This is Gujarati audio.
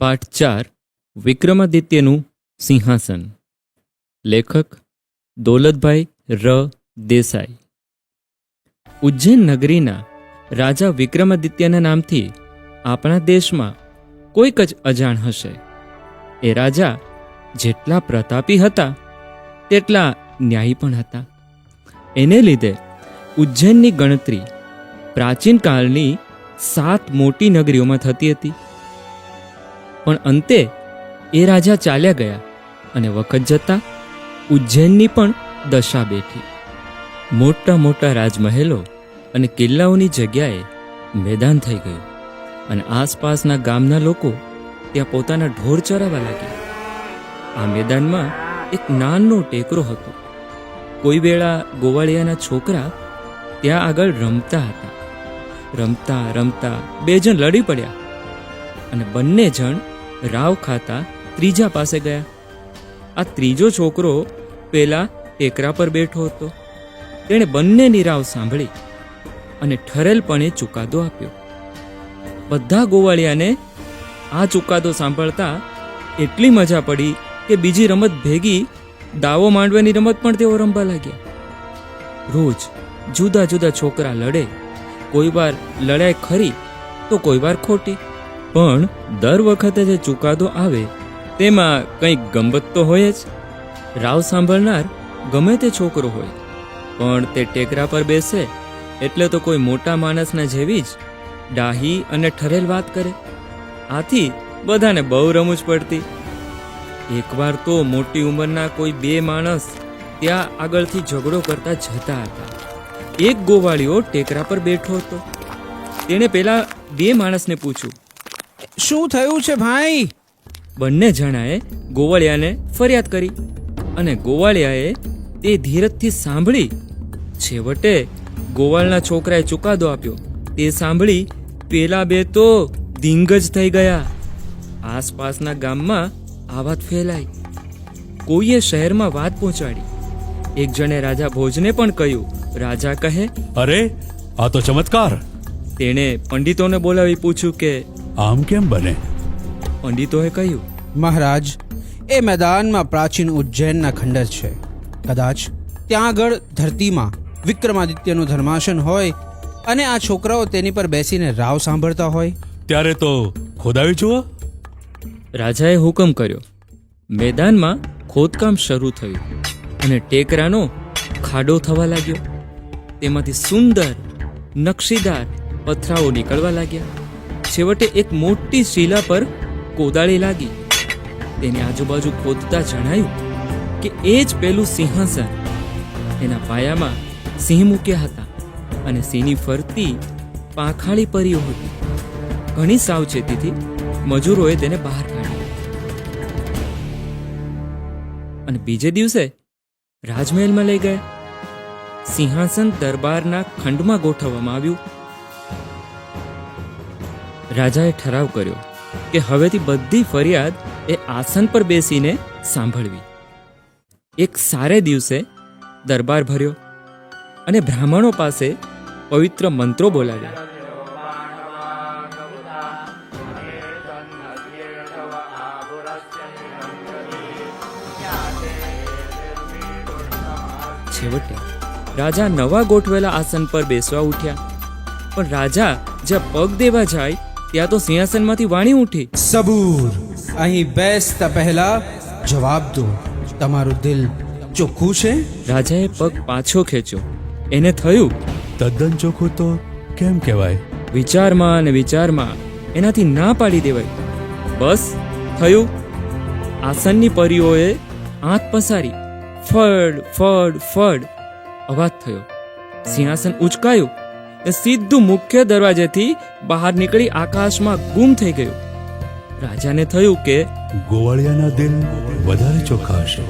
પાઠ 4 વિક્રમાદિત્યનું સિંહાસન. લેખક દોલતભાઈ ર દેસાઈ. ઉજ્જૈન નગરીના રાજા વિક્રમાદિત્યના નામથી આપણા દેશમાં કોઈક જ અજાણ હશે. એ રાજા જેટલા પ્રતાપી હતા તેટલા ન્યાયી પણ હતા. એને લીધે ઉજ્જૈનની ગણતરી પ્રાચીન કાળની 7 મોટી નગરીઓમાં થતી હતી. પણ અંતે એ રાજા ચાલ્યા ગયા અને વખત જતાં ઉજ્જૈનની પણ દશા બેઠી. મોટા મોટા રાજમહેલો અને કિલ્લાઓની જગ્યાએ મેદાન થઈ ગયું અને આસપાસના ગામના લોકો ત્યાં પોતાના ઢોર ચરાવવા લાગ્યા. આ મેદાનમાં એક નાનો ટેકરો હતો. કોઈ વેળા ગોવાળિયાના છોકરા ત્યાં આગળ રમતા હતા. રમતા રમતા 2 જણ લડી પડ્યા અને બંને જણ રાવ ખાતા ત્રીજા પાસે ગયા. આ ત્રીજો છોકરો પેલા ટેકરા પર બેઠો હતો. તેણે બંનેની રાવ સાંભળી અને ઠરેલપણે ચુકાદો આપ્યો. બધા ગોવાળિયાને આ ચુકાદો સાંભળતા એટલી મજા પડી કે બીજી રમત ભેગી દાવો માંડવાની રમત પણ તેઓ રમવા લાગ્યા. રોજ જુદા જુદા છોકરા લડે. કોઈ વાર લડાઈ ખરી તો કોઈ વાર ખોટી, પણ દર વખતે જે ચુકાદો આવે તેમાં કંઈક ગંમત તો હોય જ. રાવ સાંભળનાર ગમે તે છોકરો હોય, પણ તે ટેકરા પર બેસે એટલે તો કોઈ મોટા માણસના જેવી જ ડાહી અને ઠરેલ વાત કરે. આથી બધાને બહુ રમૂજ પડતી. એકવાર તો મોટી ઉંમરના કોઈ 2 માણસ ત્યાં આગળથી ઝઘડો કરતા જતા હતા. એક ગોવાળિયો ટેકરા પર બેઠો હતો. તેણે પેલા 2 માણસને પૂછ્યું, શું થયું છે ભાઈ? બંને જણાએ ગોવાળિયાને ફરિયાદ કરી અને ગોવાળિયાએ તે ધીરજથી સાંભળી. છેવટે ગોવાળના છોકરાએ ચુકાદો આપ્યો. તે સાંભળી પેલા 2 તો ધીંગ જ થઈ ગયા. આસપાસના ગામમાં આ વાત ફેલાઈ. કોઈએ શહેરમાં વાત પહોંચાડી. એક જણે રાજા ભોજને પણ કહ્યું. રાજા કહે, અરે આ તો ચમત્કાર. તેણે પંડિતોને બોલાવી પૂછ્યું કે આમ કેમ બને? પંડિતોએ કહ્યું, મહારાજ, એ મેદાનમાં પ્રાચીન ઉજ્જૈનના ખંડર છે. કદાચ ત્યાં આગળ ધરતીમાં વિક્રમાદિત્યનું ધર્માસન હોય અને આ છોકરાઓ તેની પર બેસીને રાવ સાંભળતા હોય. ત્યારે તો ખોદાવી જુઓ. રાજાએ હુકમ કર્યો. મેદાનમાં ખોદકામ શરૂ થયું અને ટેકરાનો ખાડો થવા લાગ્યો. તેમાંથી સુંદર નકશીદાર પથરાઓ નીકળવા લાગ્યા. છેવટે એક મોટી શિલા પર કોદાળી લાગી. તેની આજુબાજુ ખોદતા જણાયું કે એ જ પેલું સિંહાસન. એના પાયામાં સિંહ મૂક્યા હતા અને સિંહની ફરતી પાંખાળી પરીઓ હતી. ઘણી સાવચેતીથી મજૂરોએ તેને બહાર કાઢ્યો અને બીજે દિવસે રાજમહેલમાં લઈ ગયા. સિંહાસન દરબારના ખંડમાં ગોઠવવામાં આવ્યું. રાજાએ ઠરાવ કર્યો કે હવેથી બધી ફરિયાદ એ આસન પર બેસીને સાંભળવી. એક સારે દિવસે દરબાર ભર્યો અને બ્રાહ્મણો પાસે પવિત્ર મંત્રો બોલાવ્યા. છેવટે રાજા નવા ગોઠવેલા આસન પર બેસવા ઉઠ્યા. પણ રાજા જ્યાં પગ દેવા જાય ત્યાં તો સિંહાસનમાંથી વાણી ઉઠી, સબૂર, અહીં બેસતા પહેલા જવાબ દો. તમારું દિલ ચોખ્ખું છે? રાજાએ પગ પાછો ખેંચ્યો. એને થયું, તદ્દન ચોખ્ખું તો કેમ કહેવાય? વિચારમાં અને વિચારમાં એનાથી ના પાડી દેવાય. બસ થયું. આસનની પરીઓએ આંખ પસારી. ફડ ફડ ફડ અવાજ થયો. સિંહાસન ઉચકાયું ને સીધું મુખ્ય દરવાજેથી બહાર નીકળી આકાશમાં ગુમ થઈ ગયું. રાજાને થયું કે ગોવાળિયાના દિલ વધારે ચોખ્ખા હશે.